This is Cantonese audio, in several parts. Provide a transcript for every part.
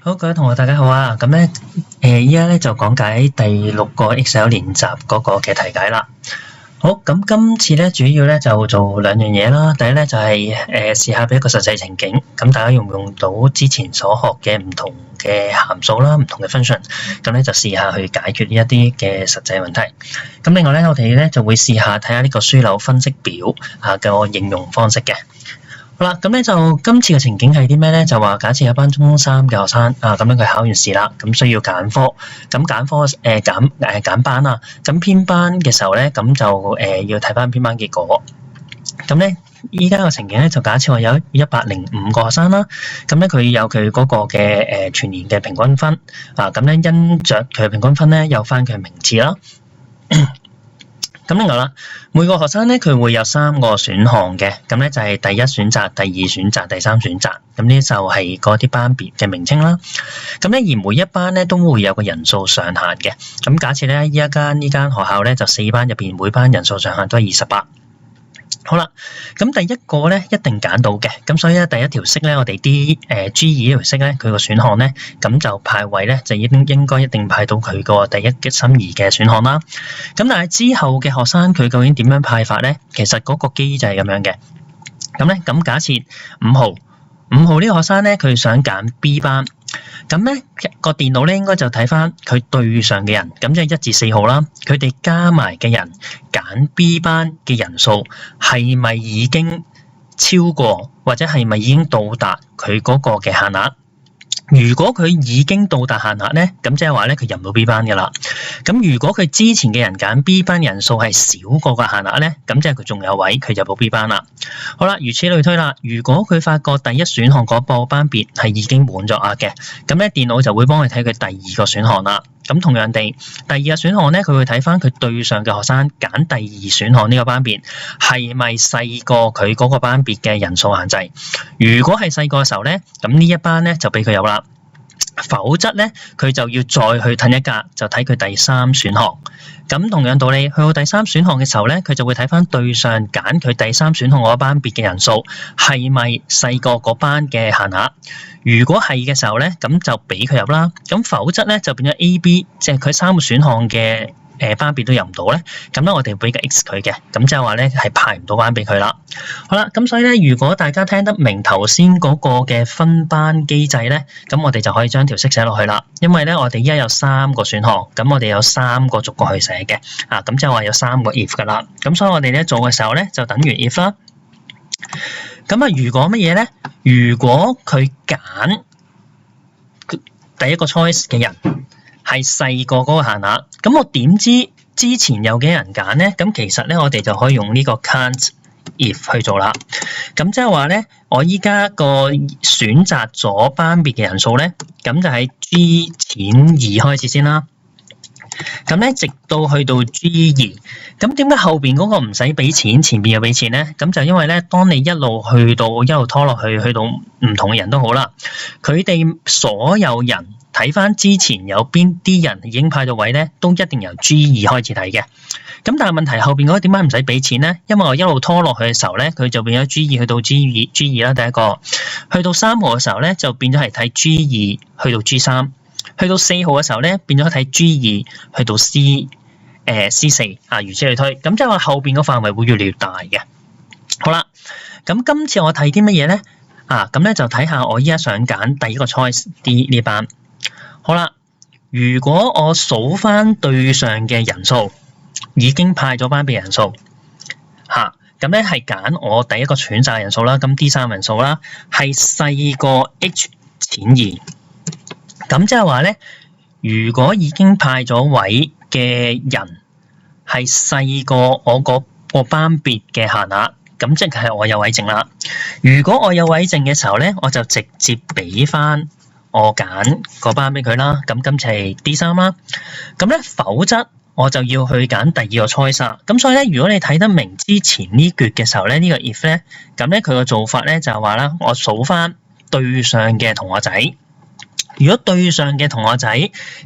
好，各位同學大家好啊！咁咧，依家咧就講解第6個 Excel 練習嗰個嘅題解啦。好，咁今次咧主要咧就做2樣嘢啦。第一咧就係試下俾一個實際情景，咁大家用唔用到之前所學嘅唔同嘅函數啦、唔同嘅 function，咁咧就試下去解決呢一啲嘅實際問題。咁另外咧，我哋咧就會試下睇下呢個樞紐分析表嘅應用方式嘅。好啦，咁咧就今次嘅情景係啲咩咧？就話假設有班中3嘅學生咁樣佢考完試啦，咁需要揀科，咁揀科揀班啊，咁編班嘅時候咧，咁就要睇翻編班結果。咁咧依家個情景咧就假設我有105個學生啦，咁咧佢有佢嗰個嘅全年嘅平均分咁咧因着佢嘅平均分咧有翻佢嘅名次啦。咁另外啦，每個學生咧佢會有3個選項嘅，咁咧就係第一選擇、第二選擇、第三選擇，咁呢就係嗰啲班別嘅名稱啦。咁咧而每一班咧都會有個人數上限嘅，咁假設咧呢間學校咧就4班入邊，每班人數上限都係28。好啦，咁第一個咧一定揀到嘅，咁所以咧第一條式咧我哋啲G2呢條式咧佢個選項咧咁就派位咧就應該一定派到佢個第一嘅心儀嘅選項啦。咁但係之後嘅學生佢究竟點樣派法咧？其實嗰個機制係咁樣嘅。咁假設5號呢個學生咧佢想揀 B 班。咁咧個電腦咧應該就睇翻佢對上嘅人，咁即係1至4號啦，佢哋加埋嘅人揀 B 班嘅人數係咪已經超過，或者係咪已經到達佢嗰個嘅限額？如果佢已經到達限額咧，咁即係話咧佢入唔到 B 班㗎啦。咁如果佢之前嘅人揀 B 班人數係少過個限額咧，咁即係佢仲有位，佢入到 B 班啦。好啦，如此類推啦。如果佢發覺第一選項嗰個班別係已經滿咗額嘅，咁咧電腦就會幫佢睇佢第二個選項啦。咁同樣地，第二個選項咧，佢會睇翻佢對上嘅學生揀第二選項呢個班別係咪細過佢嗰個班別嘅人數限制。如果係細過嘅時候咧，咁呢一班咧就俾佢有啦。否則咧，佢就要再去褪一格，就睇佢第三選項。咁同樣道理，去到第三選項嘅時候咧，佢就會睇翻對上揀佢第三選項嗰班別嘅人數係咪細過嗰班嘅限額。如果係嘅時候咧，咁就俾佢入啦。咁否則咧就變咗 A、B， 即係佢3個選項嘅班別都入唔到咧，咁咧我哋俾個 X 佢嘅，咁即係話咧係派唔到班俾佢啦。好啦，咁所以咧，如果大家聽得明頭先嗰個嘅分班機制咧，咁我哋就可以將條式寫落去啦。因為咧我哋依家有3個選項，咁我哋有3個逐個去寫嘅，咁即係話有3個 if 噶啦。咁所以我哋咧做嘅時候咧就等於 if 啦。咁如果乜嘢咧？如果佢揀第一個 choice 嘅人係細過嗰個限額，咁我點知之前有幾人揀咧？咁其實咧，我哋就可以用呢個 can't if 去做啦。咁即係話咧，我依家個選擇咗班別嘅人數咧，咁就喺 G 減2開始先啦。咁咧，直到去到 G2，咁點解後邊嗰個唔使俾錢，前邊又俾錢咧？咁就因為咧，當你一路拖落去，去到唔同嘅人都好啦，佢哋所有人睇翻之前有邊啲人已經派到位咧，都一定由 G2 開始睇嘅。咁但係問題後邊嗰個點解唔使俾錢咧？因為我一路拖落去嘅時候咧，佢就變咗 G2 去到 G2 啦，第一個去到3號嘅時候咧，就變咗係睇 G2 去到 G3。去到4號嘅時候咧，變咗睇 G2 去到 C4 如此類推。咁即係話後邊個範圍會越嚟越大嘅。好啦，咁今次我睇啲乜嘢咧？咁咧就睇下我依家想揀第一個 choice D 呢班。好啦，如果我數翻對上嘅人數，已經派咗班俾人數，咁咧係揀我第一個選擇人數啦，咁 D3 人數啦，係細過 H 減2。咁即係話咧，如果已經派咗位嘅人係細過我個班別嘅限額，咁即係我有位剩啦。如果我有位剩嘅時候咧，我就直接俾翻我揀個班俾佢啦。咁今次係 D3 啦。咁咧，否則我就要去揀第二個 choice 啦。咁所以咧，如果你睇得明之前呢橛嘅時候咧，呢個 if 咧，咁咧佢個做法咧就係話啦，我數翻對上嘅同學仔。如果對上嘅同學仔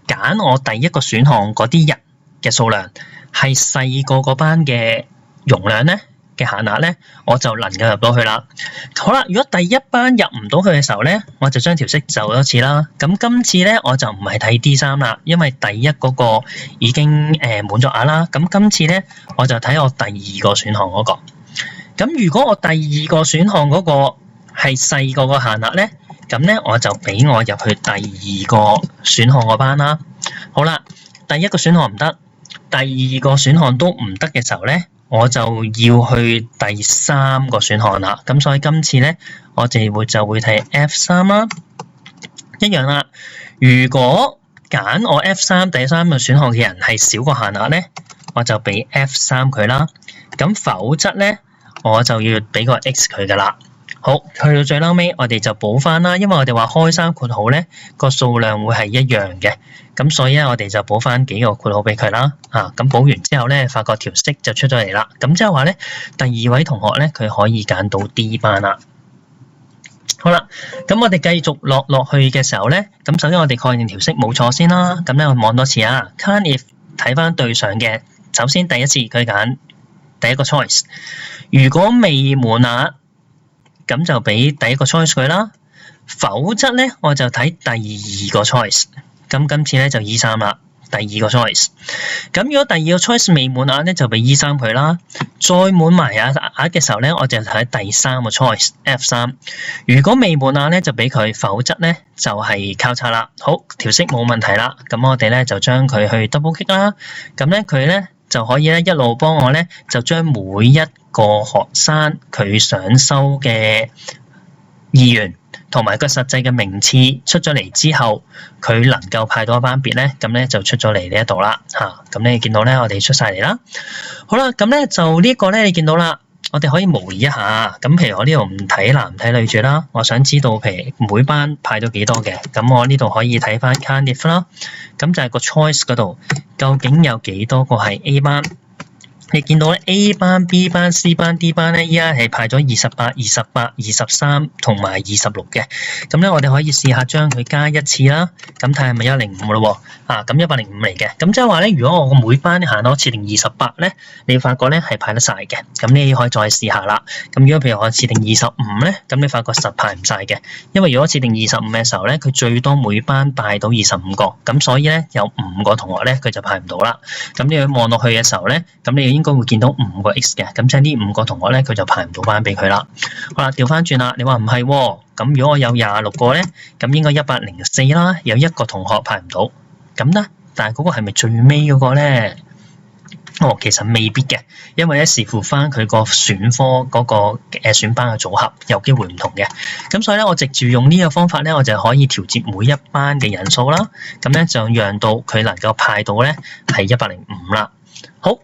揀我第一個選項嗰啲人嘅數量係細過嗰班嘅容量咧，嘅限額咧，我就能夠入到去啦。好啦，如果第一班入唔到去嘅時候咧，我就將條式就多次啦。咁今次咧我就唔係睇 D3 啦，因為第一嗰個已經滿咗額啦。咁今次咧我就睇我第二個選項嗰個。咁如果我第二個選項嗰個係細過個限額咧，咁咧我就俾我入去第二個選項嗰班啦。好啦，第一個選項唔得，第二個選項都唔得嘅時候咧，我就要去第三個選項啦。咁所以今次咧，我哋就會睇 F3 啦，一樣啦。如果揀我 F3 第三個選項嘅人係少過限額咧，我就俾 F3 佢啦。咁否則咧，我就要俾個 X 佢噶啦。好，去到最嬲尾，我哋就補翻啦，因為我哋話開3括號咧個數量會係一樣嘅，咁所以咧我哋就補翻幾個括號俾佢啦。咁補完之後咧，發覺條式就出咗嚟啦。咁即係話咧，第二位同學咧佢可以揀到 D 班啦。好啦，咁我哋繼續落去嘅時候咧，咁首先我哋確認條式冇錯先啦。咁咧我望多次啊 ，can if 睇翻對上嘅，首先第一次佢揀第一個 choice， 如果未滿額，咁就俾第一個 choice 佢啦，否則咧我就睇第二個 choice。咁今次咧就 E3 啦，第二個 choice。咁如果第二個 choice 未滿額咧，就俾 E3 佢啦。再滿埋額嘅時候咧，我就睇第三個 choice F3。如果未滿額咧，就俾佢，否則咧就係交叉啦。好，條式冇問題啦。咁我哋咧就將佢去 double click 啦。咁咧佢咧就可以咧一路幫我咧就將每一個學生佢想收嘅意願同埋個實際嘅名次出咗嚟之後，佢能夠派到一班別咧，咁咧就出咗嚟呢一度啦。咁你見到咧，我哋出晒嚟啦。好啦，咁咧就呢個咧，你見到啦，我哋可以模擬一下。咁譬如我呢度唔睇男唔睇女住啦，我想知道譬如每班派咗幾多嘅，咁我呢度可以睇翻 can if 啦。咁就係個 choice 嗰度，究竟有幾多個係 A 班？你見到咧 A 班、B 班、C 班、D 班咧，依家係派咗28、28、23同埋26嘅。咁咧，我哋可以試下將佢加一次啦。咁睇係咪105咯喎？咁105嚟嘅。咁即係話咧，如果我每班限我設定28咧，你發覺咧係派得晒嘅。咁你可以再試下啦。咁如果譬如我設定25咧，咁你發覺實派唔晒嘅。因為如果設定25嘅時候咧，佢最多每班派到25個。咁所以咧有5個同學咧，佢就派唔到啦。咁你望落去嘅時候咧，咁你應該會見到5個 X 嘅，咁即係呢5個同學咧，佢就派唔到班俾佢啦。好啦，調翻轉啦，你話唔係喎，咁如果我有26個咧，咁應該104啦，有1個同學派唔到，咁咧，但係嗰個係咪最尾嗰個咧？其實未必嘅，因為咧視乎翻佢個選科嗰個選班嘅組合，有機會唔同嘅。咁所以咧，我藉住用呢個方法咧，我就可以調節每一班嘅人數啦。咁咧就讓到佢能夠派到咧係105啦。好。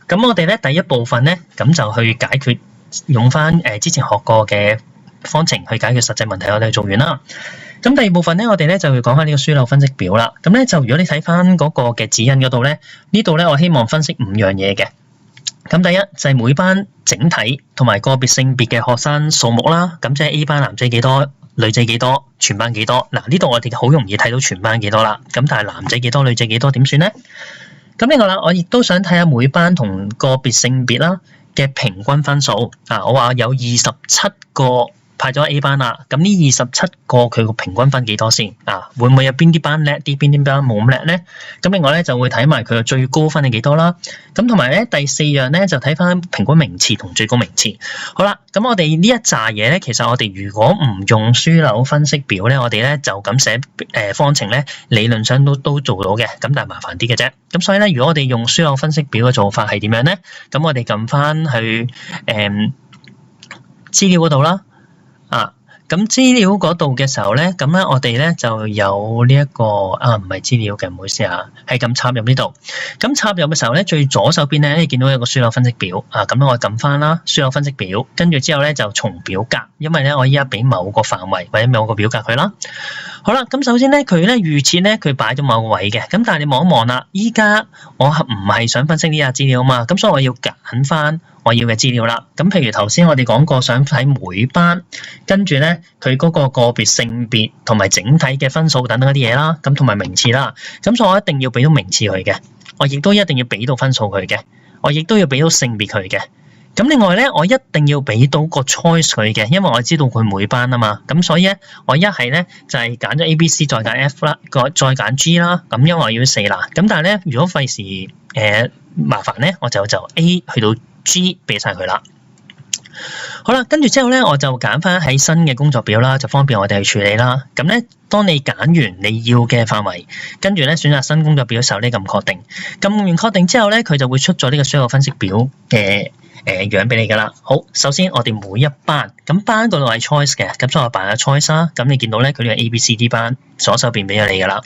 咁我哋咧第一部分咧，咁就去解決用翻之前學過嘅方程去解決實際問題，我哋做完啦。咁第二部分咧，我哋咧就要講翻呢個樞紐分析表啦。咁咧就如果你睇翻嗰個嘅指引嗰度咧，呢度咧我希望分析5樣嘢嘅。咁第一就係每班整體同埋個別性別嘅學生數目啦。咁即係 A 班男仔幾多，女仔幾多，全班幾多。嗱，呢度我哋好容易睇到全班幾多啦。咁但係男仔幾多，女仔幾多，點算咧？咁另外啦，我亦都想睇下每班同個別性別啦嘅平均分數。我話有27個派咗 A 班啦，咁呢27個佢個平均分幾多先？會唔會有邊啲班叻啲，邊啲班冇咁叻咧？咁另外咧就會睇埋佢嘅最高分係幾多啦。咁同埋咧第4樣咧就睇翻平均名次同最高名次。好啦，咁我哋呢一紮嘢咧，其實我哋如果唔用樞紐分析表咧，我哋咧就咁寫方程咧，理論上都做到嘅。咁但係麻煩啲嘅啫。咁所以咧，如果我哋用樞紐分析表嘅做法係點樣咧？咁我哋撳翻去資料嗰度啦。咁資料嗰度嘅時候咧，咁咧我哋咧就有呢一個唔係資料嘅，唔好意思係咁插入呢度。咁插入嘅時候咧，最左手邊咧，你見到有個樞紐分析表咁我撳翻啦，樞紐分析表，跟住之後咧就從表格，因為咧我依家俾某個範圍或者某個表格佢啦。好啦，咁首先咧佢咧預設咧佢擺咗某個位嘅，咁但係你望一望啦，依家我唔係想分析呢啲資料啊嘛，咁所以我要揀翻我要嘅資料啦。咁譬如頭先我哋講過，想睇每班，跟住咧佢嗰個個別性別同埋整體嘅分數等等一啲嘢啦，咁同埋名次啦。咁所以我一定要俾到名次佢嘅，我亦都一定要俾到分數佢嘅，我亦都要俾到性別佢嘅。咁另外咧，我一定要俾到個 choice 佢嘅，因為我知道佢每班啊嘛。咁所以咧，我一係咧就係揀咗 A、B、C 再揀 F 啦，再揀 G 啦。咁因為我要4啦。咁但係咧，如果費事麻煩咧，我就 A 去到 G 俾晒佢啦。好啦，跟住之後咧，我就揀翻喺新嘅工作表啦，就方便我哋去處理啦。咁咧，當你揀完你要嘅範圍，跟住咧選擇新工作表嘅時候呢，撳確定。撳完確定之後咧，佢就會出咗呢個需要分析表嘅樣俾你噶啦。好，首先我哋每一班，咁班嗰度係 choice 嘅，咁所以我扮下 choice 啦。咁你見到咧，佢呢個 A、B、C、D 班左手邊俾咗你噶啦。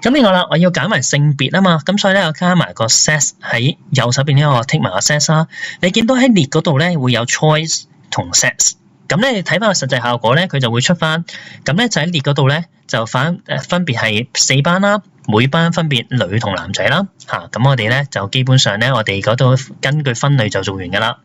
咁另外啦，我要揀埋性別啊嘛，咁所以咧我加埋個 sex 喺右手邊呢個 tick 埋個 sex 啦。你見到喺列嗰度咧會有 choice 同 sex， 咁咧你睇翻個實際效果咧，佢就會出翻，咁咧就喺列嗰度咧就分別係4班啦，每班分別女同男仔啦，咁我哋咧就基本上咧我哋嗰度根據分類就做完噶啦。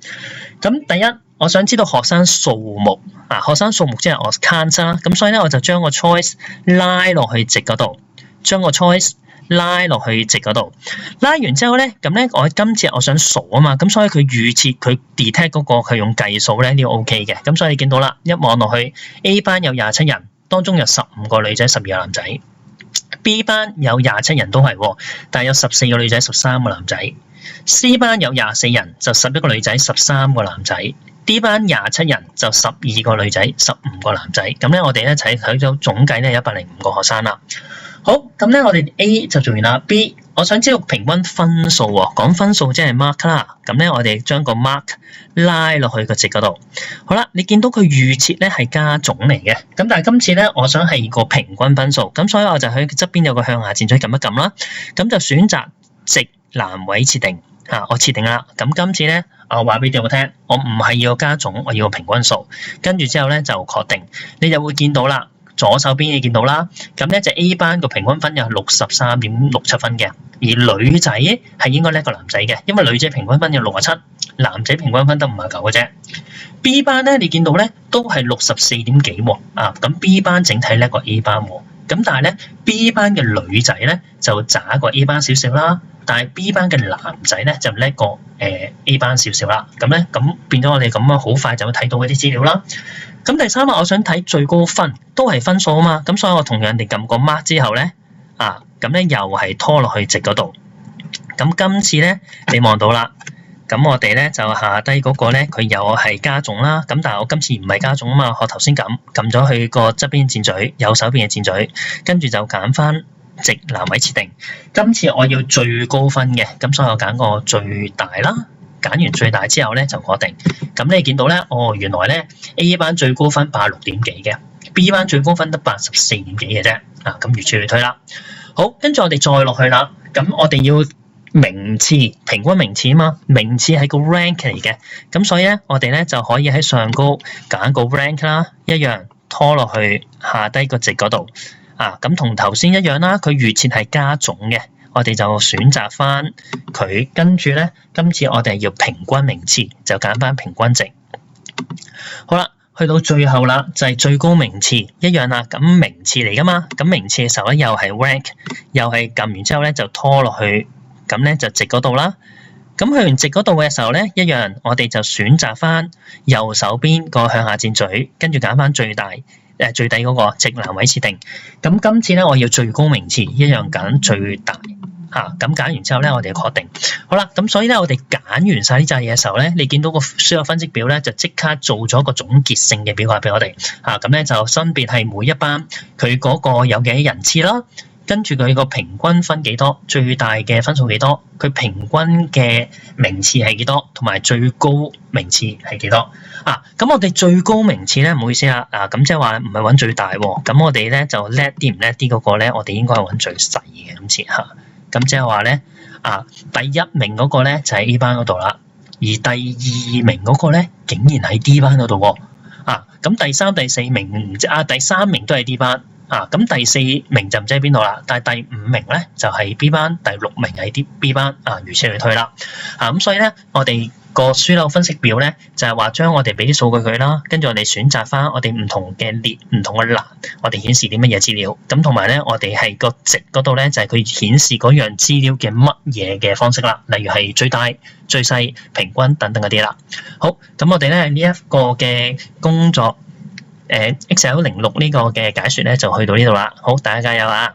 咁第一，我想知道學生數目，學生數目即係我 count 啦，咁所以咧我就將個 choice 拉落去值嗰度。將個 choice 拉落去值嗰度，拉完之後咧，咁咧我今次我想數啊嘛，咁所以佢預設佢 detect 嗰個佢用計數咧，呢個 OK 嘅，咁所以你見到啦，一望落去 A 班有27人，當中有15個女仔，12個男仔 ；B 班有27人都係，但係有14個女仔，13個男仔；C 班有24人，就11個女仔，13個男仔；D 班27人，就12個女仔，15個男仔。咁咧我哋一齊睇咗總計咧105個學生啦。好，咁咧我哋 A 就做完啦。B 我想知道平均分數喎，講分數即係 mark 啦。咁咧我哋將個 mark 拉落去個值嗰度。好啦，你見到佢預設咧係加總嚟嘅，咁但係今次咧我想係個平均分數，咁所以我就喺側邊有個向下箭嘴撳一撳啦，咁就選擇值欄位設定我設定啦。咁今次咧我話俾你聽，我唔係要加總，我要個平均數，跟住之後咧就確定，你就會見到啦。左手邊你見到啦，咁咧就 A 班個平均分有63.67分嘅，而女仔係應該叻過男仔嘅，因為女仔平均分有67，男仔平均分得59嘅啫。B 班咧你見到咧都係64點幾喎，咁 B 班整體叻過 A 班喎，咁但係咧 B 班嘅女仔咧就渣過 A 班少少啦，但係 B 班嘅男仔咧就叻過A 班少少啦，咁咧咁變咗我哋咁樣好快就會睇到嗰啲資料啦。咁第三我想睇最高分，都係分數啊嘛，咁所以我同樣地撳個 mark 之後咧，咁咧又係拖落去值嗰度。咁今次咧你望到啦，咁我哋咧就下低嗰個咧佢又係加總啦，咁但係我今次唔係加總啊嘛，我頭先撳咗去個側邊箭嘴，右手邊嘅箭嘴，跟住就揀翻值欄位設定。今次我要最高分嘅，咁所以我揀個最大啦。揀完最大之後咧就確定，咁你見到咧，原來咧 A 班最高分86點幾嘅 ，B 班最高分得84點幾嘅啫，咁如此類推啦。好，跟住我哋再落去啦，咁我哋要名次，平均名次啊嘛，名次係個 rank 嚟嘅，咁所以咧我哋咧就可以喺上高揀個 rank 啦，一樣拖落去下低個值嗰度，咁同頭先一樣啦，佢預設係加總嘅。我哋就選擇翻佢，跟住咧，今次我哋要平均名次，就揀翻平均值。好啦，去到最後啦，就係最高名次一樣啦。咁名次嚟噶嘛，咁名次嘅時候咧，又係 rank，又係撳完之後咧就拖落去，咁咧就值嗰度啦。咁去完值嗰度嘅時候咧，一樣我哋就選擇翻右手邊個向下箭嘴，跟住揀翻最大。最底嗰個值欄位設定，咁今次咧我要最高名次，一樣揀最大咁揀完之後咧，我哋確定好啦。咁所以咧，我哋揀完晒呢紮嘢嘅時候咧，你見到個需要分析表咧，就即刻做咗個總結性嘅表格俾我哋咁咧就分別係每一班佢嗰個有幾多人次啦，跟住佢個平均分幾多，最大嘅分數幾多，佢平均嘅名次係幾多，同埋最高名次係幾多咁我哋最高名次咧，唔好意思啦，咁即係話唔係揾最大喎，咁我哋咧就叻啲唔叻啲嗰個咧，我哋應該係揾最細嘅今次咁即係話咧第一名嗰個咧就喺 A 班嗰度啦，而第二名嗰個咧竟然喺 D 班嗰度喎，咁第三、第四名唔知第三名都係 D 班。咁第四名就唔知喺邊度啦，但係第五名咧就係 B 班，第六名係 B 班，如此類推啦。咁所以咧，我哋個樞紐分析表咧，就係話將我哋俾啲數據佢啦，跟住我哋選擇翻我哋唔同嘅列、唔同嘅欄，我哋顯示啲乜嘢資料。咁同埋咧，我哋係個值嗰度咧，就係佢顯示嗰樣資料嘅乜嘢嘅方式啦，例如係最大、最細、平均等等嗰啲啦。好，咁我哋咧呢一個嘅工作，Excel 06呢個嘅解說咧就去到呢度啦。好，大家加油啊！